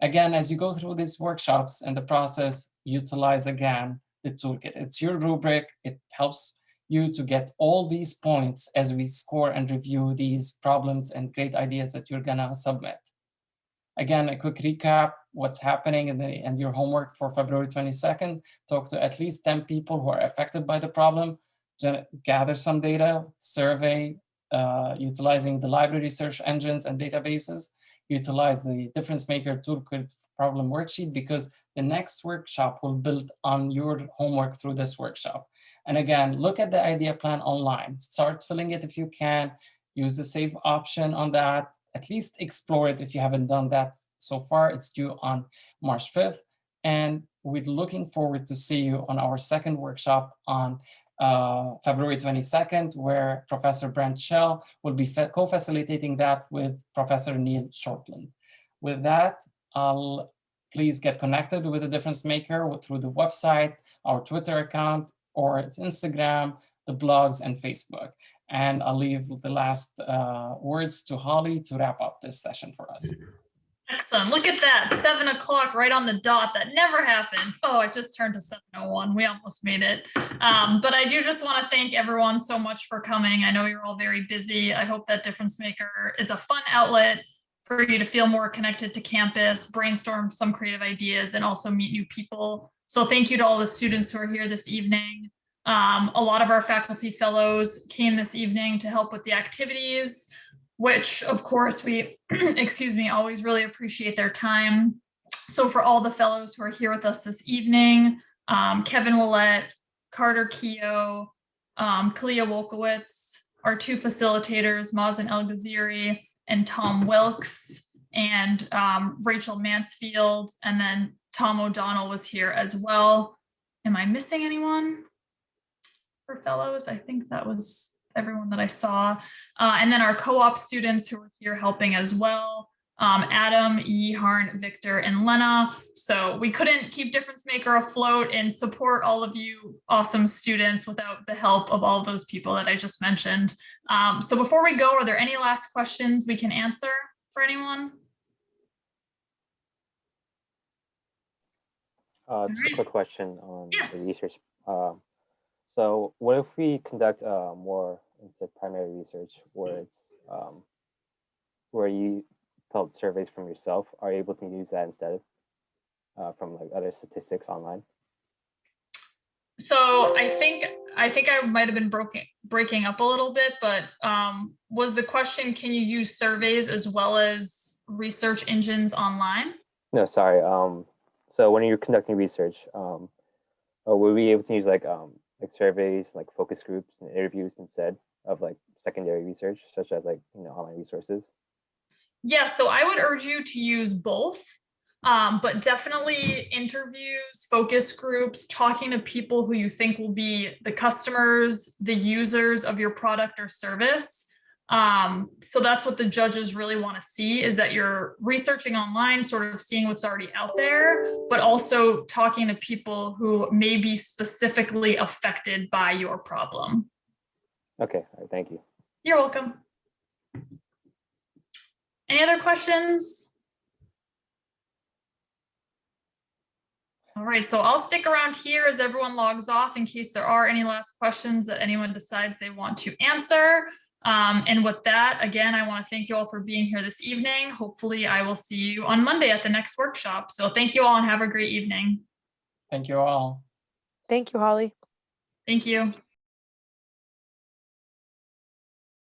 Again, as you go through these workshops and the process, utilize again the toolkit. It's your rubric. It helps you to get all these points as we score and review these problems and great ideas that you're gonna submit. Again, a quick recap, what's happening and your homework for February 22nd, talk to at least 10 people who are affected by the problem, gather some data, survey, utilizing the library search engines and databases, utilize the Difference Maker Toolkit Problem Worksheet, because the next workshop will build on your homework through this workshop. And again, look at the idea plan online. Start filling it if you can. Use the save option on that. At least explore it if you haven't done that so far. It's due on March 5th. And we're looking forward to see you on our second workshop on February 22nd, where Professor Brent Shell will be co-facilitating that with Professor Neil Shortland. With that, please get connected with the Difference Maker through the website, our Twitter account, or its Instagram, the blogs, and Facebook. And I'll leave the last words to Holly to wrap up this session for us.
Excellent. Look at that, 7 o'clock right on the dot. That never happens. Oh, it just turned to 7:01. We almost made it. But I do just want to thank everyone so much for coming. I know you're all very busy. I hope that Difference Maker is a fun outlet for you to feel more connected to campus, brainstorm some creative ideas, and also meet new people. So thank you to all the students who are here this evening. A lot of our faculty fellows came this evening to help with the activities, which of course we, excuse me, always really appreciate their time. So for all the fellows who are here with us this evening, Kevin Willett, Carter Keogh, Kalia Wolkowitz, our two facilitators, Mazen El-Ghaziri and Tom Wilkes, and Rachel Mansfield, and then Tom O'Donnell was here as well. Am I missing anyone for fellows? I think that was everyone that I saw. And then our co-op students who were here helping as well. Adam, Yeharn, Victor, and Lena. So we couldn't keep Difference Maker afloat and support all of you awesome students without the help of all those people that I just mentioned. So before we go, are there any last questions we can answer for anyone?
Just a quick question on
Yes.
the research. So what if we conduct more into primary research where it's where you fill out surveys from yourself? Are you able to use that instead from like other statistics online?
So I think I might have been breaking up a little bit, but was the question, can you use surveys as well as research engines online?
No, sorry. So when you're conducting research, will we be able to use like surveys, like focus groups and interviews instead of like secondary research, such as like online resources?
Yeah, so I would urge you to use both, but definitely interviews, focus groups, talking to people who you think will be the customers, the users of your product or service. So that's what the judges really want to see, is that you're researching online, sort of seeing what's already out there, but also talking to people who may be specifically affected by your problem.
Okay, all right, thank you.
You're welcome. Any other questions? All right, so I'll stick around here as everyone logs off in case there are any last questions that anyone decides they want to answer. And with that, again, I want to thank you all for being here this evening. Hopefully I will see you on Monday at the next workshop. So thank you all and have a great evening.
Thank you all.
Thank you, Holly.
Thank you.